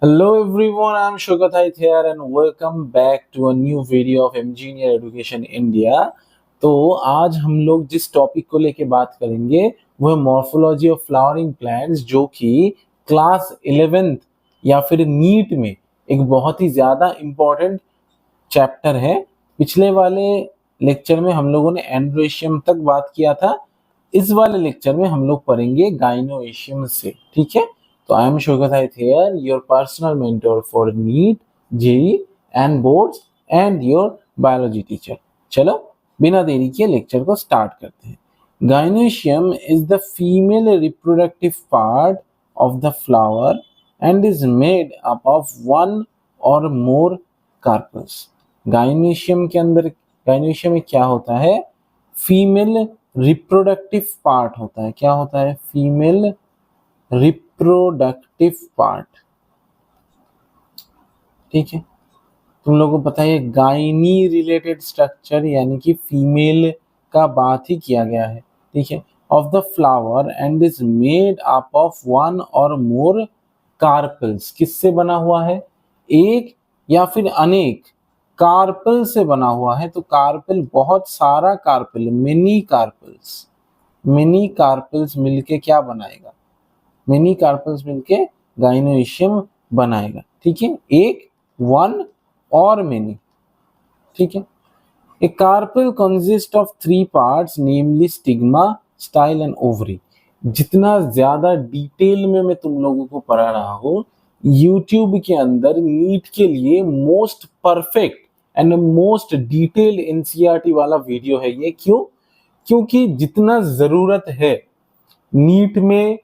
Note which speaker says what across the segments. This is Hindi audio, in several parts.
Speaker 1: Hello everyone, I'm Shogathai here and welcome back to a new video of Engineer Education India। तो आज हम लोग जिस टॉपिक को लेके बात करेंगे वो है मॉर्फोलॉजी ऑफ फ्लावरिंग प्लांट्स, जो कि क्लास 11th या फिर नीट में एक बहुत ही ज्यादा इम्पोर्टेंट चैप्टर है। पिछले वाले लेक्चर में हम लोगों ने एंड्रोएशियम तक बात किया था। इस वाले लेक्चर में हम लोग पढ़ेंगे गाइनोएशियम से, ठीक है। तो I am Shogat here, your personal mentor for NEET, JEE and boards and your biology teacher. चलो बिना देरी के लेक्चर को स्टार्ट करते हैं। Gynoecium is the female reproductive part of the flower and is made up of one or more carpals. गाइनोएशियम के अंदर, गाइनोएशियम में क्या होता है? फीमेल रिप्रोडक्टिव पार्ट होता है। क्या होता है? फीमेल रिप्रोडक्टिव पार्ट, ठीक है। तुम लोगों को पता है गायनी रिलेटेड स्ट्रक्चर, यानी कि फीमेल का बात ही किया गया है, ठीक है। Of the flower and is made up of one or more carpals. किससे बना हुआ है? एक या फिर अनेक कार्पल से बना हुआ है। तो कार्पल, बहुत सारा कार्पल, मिनी कार्पल्स मिलके क्या बनाएगा? मिनी कार्पल्स मिलके गाइनोएशियम बनाएगा, ठीक है। एक, वन और मेनी, ठीक है। A carpel consist of 3 parts namely stigma, style and ovary. जितना ज्यादा डिटेल में मैं तुम लोगों को पढ़ा रहा हूँ, यूट्यूब के अंदर नीट के लिए most perfect and most detail NCERT वाला वीडियो है ये। क्यों? क्योंकि जितना जरूरत है नीट में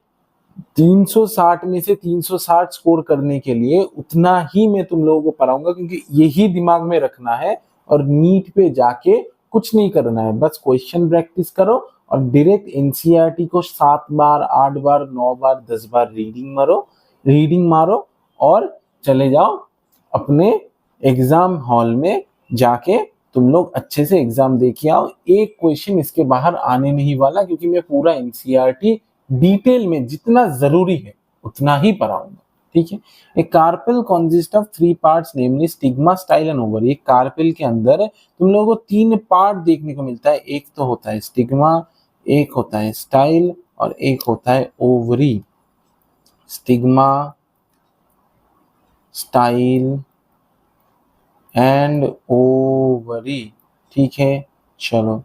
Speaker 1: 360 में से 360 स्कोर करने के लिए, उतना ही मैं तुम लोगों को पढ़ाऊंगा, क्योंकि यही दिमाग में रखना है और नीट पे जाके कुछ नहीं करना है। बस क्वेश्चन प्रैक्टिस करो और डायरेक्ट एनसीईआरटी को 7 बार, 8 बार, 9 बार, 10 बार रीडिंग मारो और चले जाओ अपने एग्जाम हॉल में जाके तुम लोग अच्छे से एग्जाम दे के आओ। एक क्वेश्चन इसके बाहर आने नहीं वाला, क्योंकि मैं पूरा एनसीईआरटी डिटेल में जितना जरूरी है उतना ही पढ़ाऊंगा, ठीक है। एक carpel consist of 3 parts namely stigma, style and ovary. एक कार्पेल के अंदर तुम लोगों को 3 पार्ट देखने को मिलता है। एक तो होता है स्टिग्मा, एक होता है स्टाइल और एक होता है ovary. Stigma, style and ovary, ठीक है। चलो,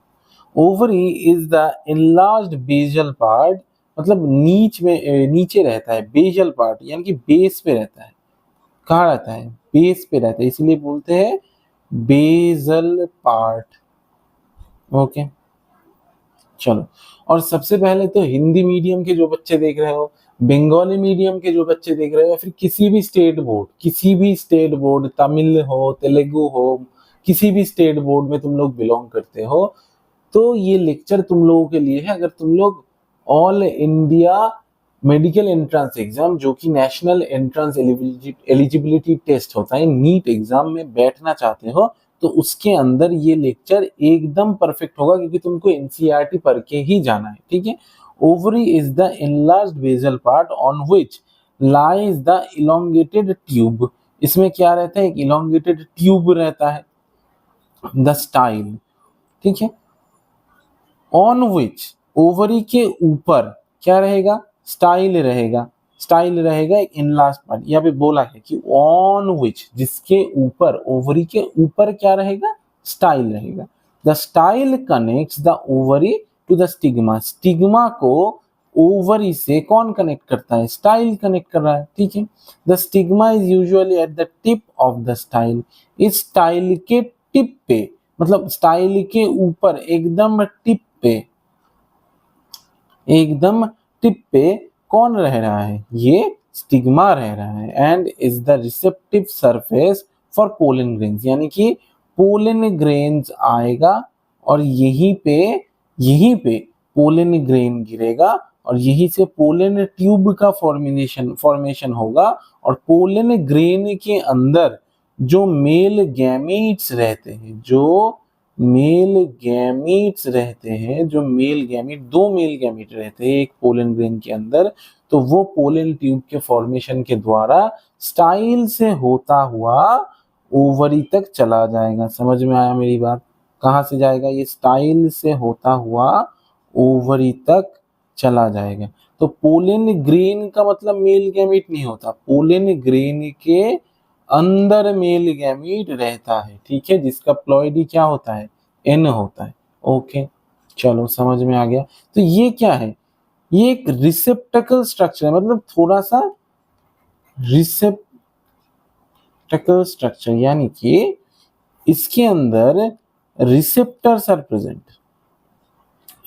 Speaker 1: ovary is the enlarged basal part, मतलब नीचे रहता है। बेजल पार्ट यानी कि बेस पे रहता है। कहाँ रहता है? बेस पे रहता है, इसीलिए बोलते हैं बेजल पार्ट। ओके, चलो। और सबसे पहले तो हिंदी मीडियम के जो बच्चे देख रहे हो, बंगाली मीडियम के जो बच्चे देख रहे हो, या फिर किसी भी स्टेट बोर्ड, तमिल हो, तेलुगु हो, किसी भी स्टेट बोर्ड में तुम लोग बिलोंग करते हो, तो ये लेक्चर तुम लोगों के लिए है। अगर तुम लोग all India medical entrance exam, जो कि नेशनल एंट्रेंस एलिजिबिलिटी टेस्ट होता है, नीट एग्जाम में बैठना चाहते हो, तो उसके अंदर ये लेक्चर एकदम परफेक्ट होगा, क्योंकि तुमको एनसीईआरटी पढ़ के ही जाना है, ठीक है। Ovary is the enlarged basal part on which lies the elongated tube. इसमें क्या रहता है? एक इलोंगेटेड ट्यूब रहता है। द स्टाइल, ठीक है। ऑन विच, ओवरी के ऊपर क्या रहेगा? स्टाइल रहेगा एक इनलाज पार्ट। यहाँ पे बोला है कि ऑन विच, जिसके ऊपर, ओवरी के ऊपर क्या रहेगा? स्टाइल रहेगा। The style connects the ovary to the stigma. Stigma को ओवरी से कौन कनेक्ट करता है? स्टाइल कनेक्ट कर रहा है, ठीक है। The stigma is usually at the tip of the style. इस स्टाइल के टिप पे, मतलब स्टाइल के ऊपर एकदम टिप पे कौन रह रहा है? ये स्टिग्मा रह रहा है। And is the receptive surface for pollen grains, यानी कि पोलन ग्रेन्स आएगा और यहीं पे पोलन ग्रेन गिरेगा और यहीं से पोलन ट्यूब का फॉर्मेशन होगा। और पोलन ग्रेन के अंदर जो मेल गैमीट्स रहते हैं, दो मेल गैमीट रहते हैं एक पोलन ग्रेन के अंदर, तो वो पोलन ट्यूब के फॉर्मेशन के द्वारा स्टाइल से होता हुआ ओवरी तक चला जाएगा। समझ में आया मेरी बात? कहाँ से जाएगा? ये स्टाइल से होता हुआ ओवरी तक चला जाएगा। तो पोलन ग्रेन का मतलब मेल गैमीट नहीं होता, पोलन ग्रेन के अंदर मेल गैमीट रहता है, ठीक है, जिसका प्लॉइडी क्या होता है? एन होता है। ओके, चलो समझ में आ गया। तो ये क्या है? ये एक रिसेप्टेकल स्ट्रक्चर है, मतलब थोड़ा सा रिसेप्टेकल स्ट्रक्चर, यानी कि इसके अंदर receptors are present,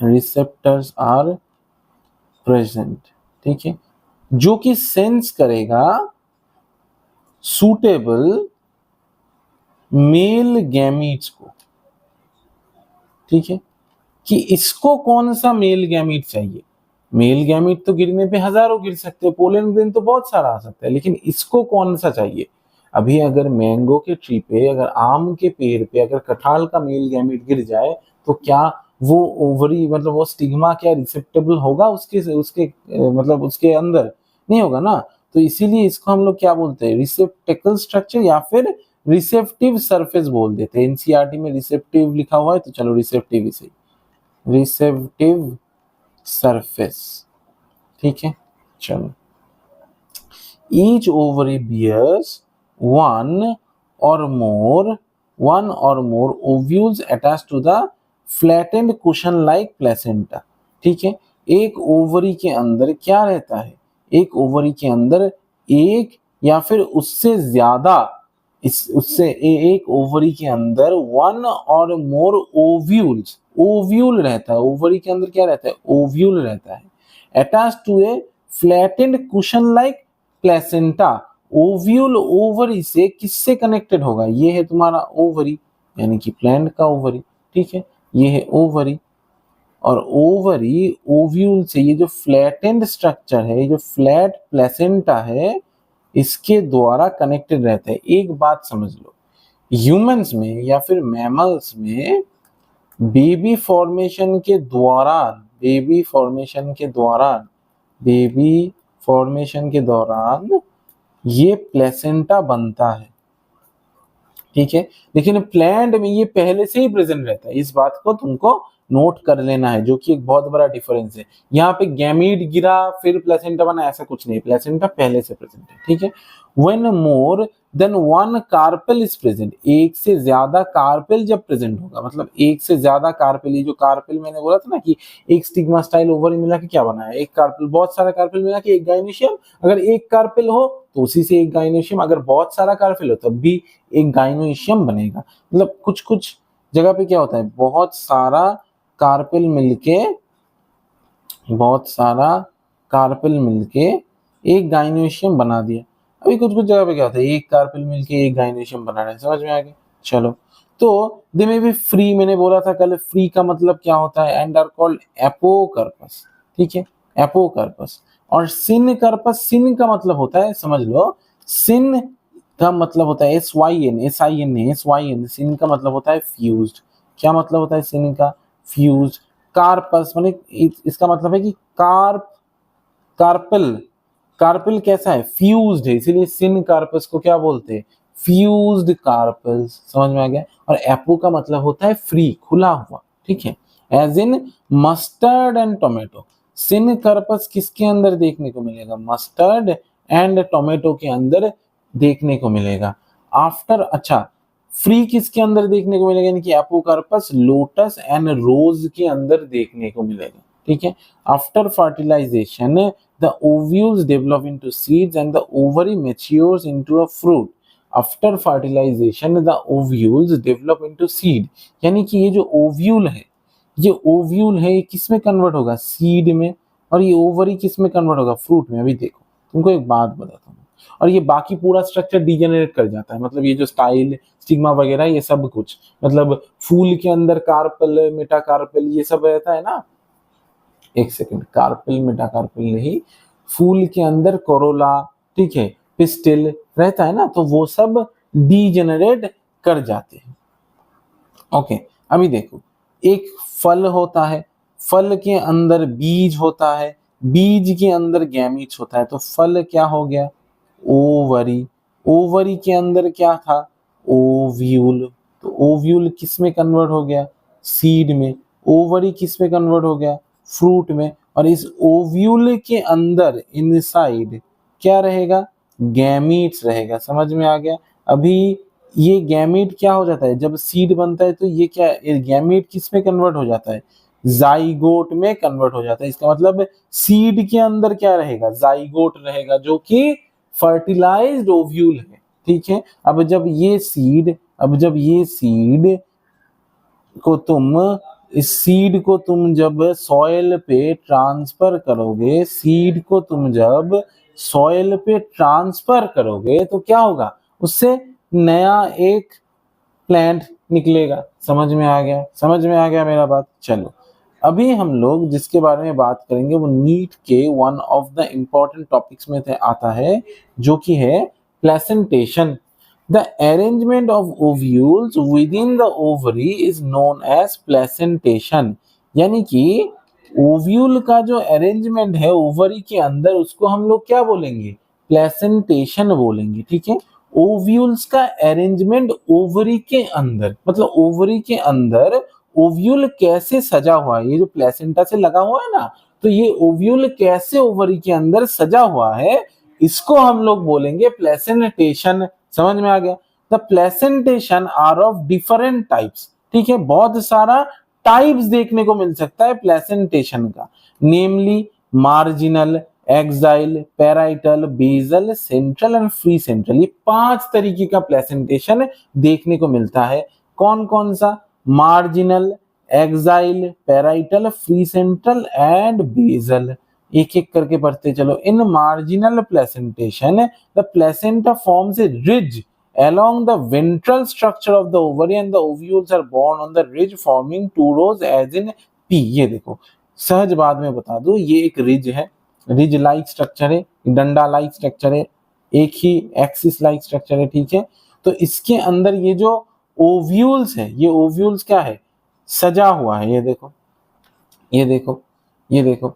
Speaker 1: receptors are present, ठीक है, जो कि सेंस करेगा सूटेबल मेल गैमीट्स को, ठीक है, कि इसको कौन सा मेल गैमीट चाहिए। मेल गैमीट तो गिरने पे हजारों गिर सकते हैं, पोलन ग्रेन तो बहुत सारा आ सकता है, लेकिन इसको कौन सा चाहिए। अभी अगर मैंगो के ट्री पे, अगर आम के पेड़ पे अगर कटहल का मेल गैमीट गिर जाए तो क्या वो ओवरी, मतलब वो स्टिग्मा क्या रिसेप्टेबल होगा उसके उसके मतलब उसके अंदर? नहीं होगा ना। तो इसीलिए इसको हम लोग क्या बोलते हैं? रिसेप्टेकल स्ट्रक्चर या फिर रिसेप्टिव सरफेस बोल देते हैं। एनसीईआरटी में रिसेप्टिव लिखा हुआ है तो चलो रिसेप्टिव ही सही, रिसेप्टिव सरफेस, ठीक है। चलो, each ovary bears one or more ovules attached to the flattened cushion like placenta, ठीक है। एक ओवरी के अंदर क्या रहता है? एक ओवरी के अंदर एक या फिर उससे ज्यादा, एक ओवरी के अंदर one or more ovules, ovule रहता है। ओवरी के अंदर क्या रहता है? ओव्यूल रहता है। Attach to a flattened cushion like placenta. Ovule ovary से किससे कनेक्टेड होगा? ये है तुम्हारा ओवरी, यानी कि प्लांट का ओवरी, ठीक है, ये है ओवरी। और ओवरी ओव्यूल से, ये जो फ्लैटेंड स्ट्रक्चर है, ये जो फ्लैट प्लेसेंटा है, इसके द्वारा कनेक्टेड रहता है। एक बात समझ लो, ह्यूमंस में या फिर मैमल्स में बेबी फॉर्मेशन के दौरान, बेबी फॉर्मेशन के दौरान ये प्लेसेंटा बनता है, ठीक है। लेकिन प्लांट में ये पहले से ही प्रेजेंट रहता है। इस बात को तुमको नोट कर लेना है, जो कि एक बहुत बड़ा डिफरेंस है। यहाँ पे गैमीट गिरा फिर प्लेसेंटा बना, ऐसा कुछ नहीं, प्लेसेंटा पहले से प्रेजेंट है, ठीक है। When more than one carpel is present, एक से ज्यादा कार्पेल जब प्रेजेंट होगा, मतलब एक से ज्यादा कार्पेल, ये जो कार्पेल मैंने बोला था ना कि एक स्टिग्मा स्टाइल ओवरी मिला के क्या बना है? एक कार्पेल, बहुत सारा कार्पेल मिला के एक गाइनोशियम। अगर एक कार्पेल हो तो उसी से एक गाइनोशियम, अगर बहुत सारा कार्पेल हो तब भी एक गाइनोशियम बनेगा। मतलब कुछ कुछ जगह पे क्या होता है, बहुत सारा कार्पेल मिलके एक गाइनोशियम बना दिया। अभी कुछ कुछ जगह पे क्या होता है, एक कार्पेल मिलके एक गाइनोशियम बना रहे हैं। समझ में आ गया? चलो, तो दे में भी फ्री, मैंने बोला था कल, फ्री का मतलब क्या होता है? एंड आर कॉल्ड एपोकार्पस, ठीक है, एपोकार्पस। और सिनकार्पस, सिन का मतलब होता है, समझ लो, सिन का मतलब होता है SYN, सिन का मतलब होता है फ्यूज्ड। क्या मतलब होता है सिन का? फ्यूज्ड। कार्पस माने इसका मतलब है कि कार्पेल कैसा है? फ्यूज्ड है, इसीलिए सिन कार्पस को क्या बोलते हैं? Fused carpels. समझ में आ गया? और एपो का मतलब होता है फ्री, खुला हुआ, ठीक है, as in mustard and tomato. Syncarpous किसके अंदर देखने को मिलेगा? मस्टर्ड एंड टोमेटो के अंदर देखने को मिलेगा। आफ्टर, अच्छा, फ्री किसके अंदर देखने को मिलेगा? यानी कि एपोकार्पस लोटस एंड रोज के अंदर देखने को मिलेगा, ठीक है। After fertilization the ovules develop into seeds and the ovary matures into a fruit. After fertilization the ovules develop into seed, यानी कि ये जो ओव्यूल है, ये किस में कन्वर्ट होगा? सीड में। और ये ओवरी किस में कन्वर्ट होगा? फ्रूट में। अभी देखो, तुमको एक बात बताता हूँ, और ये बाकी पूरा स्ट्रक्चर डिजेनरेट कर जाता है। मतलब ये जो स्टाइल, स्टिग्मा वगैरह, ये सब कुछ, मतलब फूल के अंदर कार्पेल, मेटाकार्पेल, ये सब रहता है ना। एक सेकंड, कार्पेल मेटाकार्पेल नहीं, फूल के अंदर कोरोला, ठीक है, पिस्टिल रहता है ना, तो वो सब डिजेनरेट कर जाते हैं। ओके, अभी देखो, एक फल होता है, फल के अंदर बीज होता है, बीज के अंदर गैमीट्स होता है, तो फल क्या हो गया, ओवरी। ओवरी के अंदर क्या था, ओव्यूल। तो ओव्यूल किस में कन्वर्ट हो गया, सीड में। ओवरी किस में कन्वर्ट हो गया, फ्रूट में। और इस ओव्यूल के अंदर इनसाइड क्या रहेगा, गैमीट्स रहेगा। समझ में आ गया। अभी ये गैमीट क्या हो जाता है, जब सीड बनता है तो ये क्या, ये गैमीट किस में कन्वर्ट हो जाता है, जाइगोट में कन्वर्ट हो जाता है। इसका मतलब सीड के अंदर क्या रहेगा, जाइगोट रहेगा, जो कि फर्टिलाइज्ड ओव्यूल है। ठीक है। अब जब ये सीड को तुम इस सीड को तुम जब सॉइल पे ट्रांसफर करोगे, सीड को तुम जब सॉइल पे ट्रांसफर करोगे तो क्या होगा, उससे नया एक प्लांट निकलेगा। समझ में आ गया, समझ में आ गया मेरा बात। चलो अभी हम लोग जिसके बारे में बात करेंगे वो नीट के one of the important topics में आता है, जो कि है placentation. The arrangement of ovules within the ovary is known as placentation। यानी कि ओव्यूल का जो अरेंजमेंट है ओवरी के अंदर, उसको हम लोग क्या बोलेंगे, प्लेसेंटेशन बोलेंगे। ठीक है। ओव्यूल्स का अरेंजमेंट ओवरी के अंदर, मतलब ओवरी के अंदर ओव्यूल कैसे सजा हुआ है, ये जो प्लेसेंटा से लगा हुआ है ना, तो ये ओव्यूल कैसे ओवरी के अंदर सजा हुआ है, इसको हम लोग बोलेंगे प्लेसेंटेशन। समझ में आ गया। The placentation are of different types. ठीक है, बहुत सारा टाइप्स देखने को मिल सकता है प्लेसेंटेशन का। Namely marginal, axile, parietal, basal, central and free central. ये 5 तरीके का प्लेसेंटेशन देखने को मिलता है। कौन कौन सा, marginal, axile, parietal, free central and basal. एक एक करके पढ़ते चलो। In marginal placentation the placenta forms a ridge along the ventral structure of the ovary and the ovules are born on the ridge forming 2 rows as in P। ये देखो सहज बाद में बता दो, ये एक रिज है, रिज लाइक स्ट्रक्चर है, डंडा लाइक स्ट्रक्चर है, एक ही एक्सिस लाइक स्ट्रक्चर है। ठीक है। तो इसके अंदर ये जो ओव्यूल्स है, ये ओव्यूल्स क्या है, सजा हुआ है। ये देखो, ये देखो, ये देखो।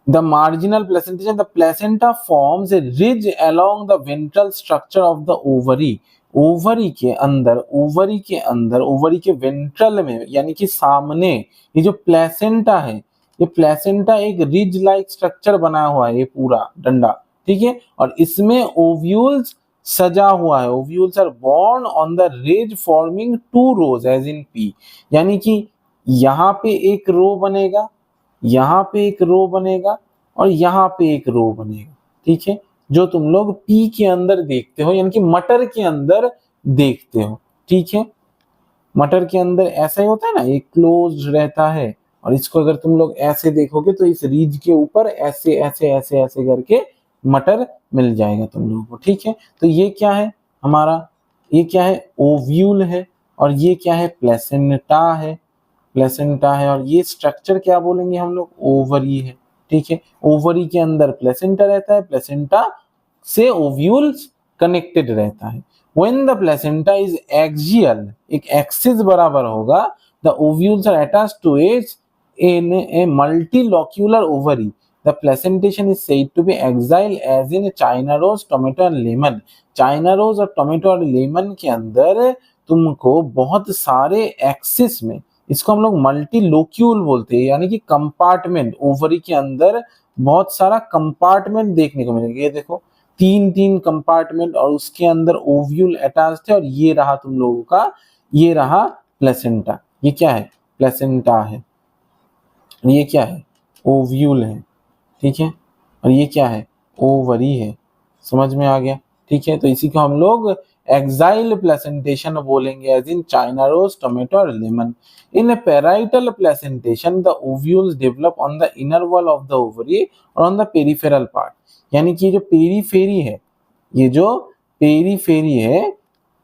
Speaker 1: The marginal placentation, the placenta forms a ridge along the ventral structure of the ovary। Ovary के अंदर, ओवरी के अंदर, ओवरी के वेंट्रल में यानी कि सामने ये जो प्लेसेंटा है, ये प्लेसेंटा एक रिज लाइक स्ट्रक्चर बना हुआ है, ये पूरा डंडा। ठीक है। और इसमें ओव्यूल्स सजा हुआ है। Ovules are borne on the ridge forming 2 rows as in pea. यानी कि यहाँ पे एक रो बनेगा, यहाँ पे एक रो बनेगा और यहाँ पे एक रो बनेगा। ठीक है। जो तुम लोग पी के अंदर देखते हो, यानी कि मटर के अंदर देखते हो। ठीक है। मटर के अंदर ऐसा ही होता है ना, ये क्लोज रहता है। और इसको अगर तुम लोग ऐसे देखोगे तो इस रीज के ऊपर ऐसे ऐसे ऐसे ऐसे करके मटर मिल जाएगा तुम लोगों को। ठीक है। तो ये क्या है हमारा, ये क्या है, ओव्यूल है। और ये क्या है, प्लेसेंटा है, प्लेसेंटा है। और ये स्ट्रक्चर क्या बोलेंगे हम लोग, ओवरी है। ठीक है। ओवरी के अंदर प्लेसेंटा रहता है, प्लेसेंटा से ओव्यूल्स कनेक्टेड रहता है। When the placenta is axial, एक एक्सिस बराबर होगा, the ovules are attached to it in a multilocular ovary। The placentation is said to be axial as in China rose, tomato and lemon। China rose और टोमेटो और लेमन के अंदर तुमको बहुत सारे एक्सिस में, इसको हम लोग मल्टीलोक्यूल बोलते हैं, यानी कि कंपार्टमेंट, ओवरी के अंदर बहुत सारा कंपार्टमेंट देखने को मिलेगा। ये देखो 3 कंपार्टमेंट और उसके अंदर ओव्यूल अटैच्ड है। और ये रहा तुम लोगों का, ये रहा प्लेसेंटा। ये क्या है, प्लेसेंटा है। ये क्या है, ओव्यूल है। ठीक है। और ये क्या है, ओवरी है। समझ में आ गया। ठीक है। तो इसी को हम लोग एक्साइल प्लेसेंटेशन बोलेंगे, as in China rose, tomato और lemon. In parietal placentation the ovules develop on the inner wall of the ovary और ऑन द पेरिफेरल पार्ट। यानी कि जो पेरीफेरी है, ये जो पेरीफेरी है,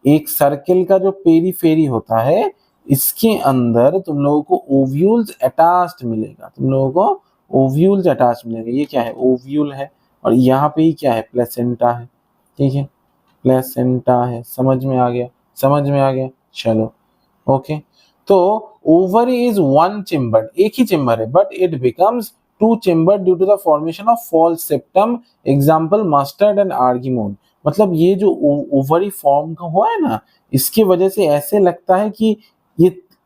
Speaker 1: एक सर्किल का जो पेरीफेरी होता है, इसके अंदर तुम लोगों को ओव्यूल्स अटैच्ड मिलेगा, तुम लोगों को ओव्यूल्स अटैच मिलेगा। ये क्या है, ओव्यूल है। और यहाँ पे ही क्या है, प्लेसेंटा है। ठीक है, प्लेसेंटा है। समझ में आ गया, समझ में आ गया। चलो ओके। तो ओवरी इज वन चेम्बर, एक ही चेम्बर है, but it becomes two chamber due to the formation of false septum, example mustard and argemone. मतलब ये जो ओवरी फॉर्म का हुआ है ना, इसकी वजह से ऐसे लगता है कि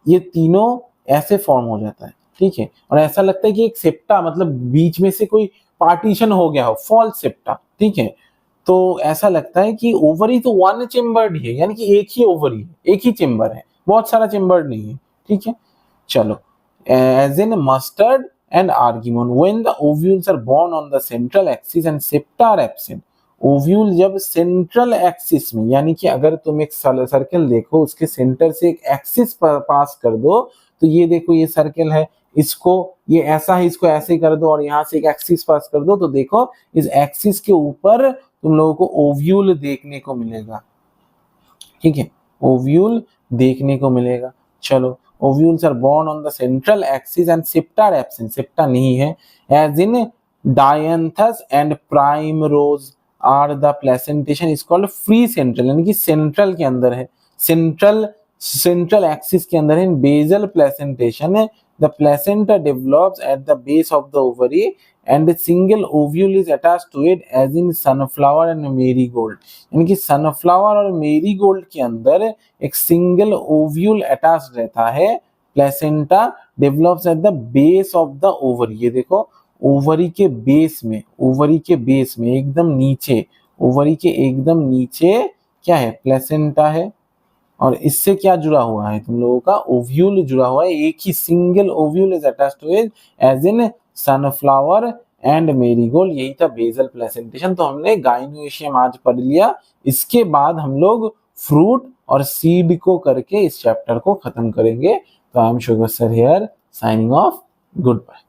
Speaker 1: ये तीनों ऐसे फॉर्म हो जाता है, ठीक है। और ऐसा लगता है कि एक सेप्टा, मतलब बीच में से कोई पार्टीशन हो गया हो, फॉल्स सेप्टा, ठीक है। तो ऐसा लगता है कि ओवरी तो वन चेम्बर्ड है, यानी कि एक ही ओवरी है, एक ही चेम्बर है, बहुत सारा चेम्बर नहीं है, ठीक है। चलो, as in mustard and argemone, when the ovules are born on the central axis and septa are absent। Ovule जब सेंट्रल एक्सिस में, यानी कि अगर तुम एक सर्कल देखो, उसके सेंटर से एक एक्सिस पास कर दो, तो ये देखो ये सर्कल है, इसको ये ऐसा है, इसको ऐसे कर दो, और यहाँ से एक एक्सिस पास कर दो, तो देखो इस एक्सिस के ऊपर तुम लोगों को ओव्यूल देखने को मिलेगा, ठीक है, ओव्यूल देखने को मिलेगा। चलो, ovules are borne on the central axis and septa are absent, septa नहीं है, as in dianthus and primrose are the placentation is called free central, यानी कि सेंट्रल के अंदर है, सेंट्रल एक्सिस के अंदर है। इन बेजल प्लेसेंटेशन है, the placenta develops at the base of the ovary and a single ovule is attached to it, as in sunflower and marigold। यानी कि सनफ्लावर और मेरीगोल्ड के अंदर एक सिंगल ओव्यूल अटैच रहता है, placenta develops at the base of the ovary. ये देखो ओवरी के बेस में, ओवरी के बेस में एकदम नीचे, ओवरी के एकदम नीचे क्या है, प्लेसेंटा है, और इससे क्या जुड़ा हुआ है, तुम लोगों का ओव्यूल जुड़ा हुआ है, एक ही single ovule is attached to it, as in sunflower and marigold. यही था बेसल प्लेसेंटेशन। तो हमने गाइनोइशियम आज पढ़ लिया, इसके बाद हम लोग फ्रूट और सीड को करके इस चैप्टर को खत्म करेंगे। तो I am sugar sir here, signing off, good bye.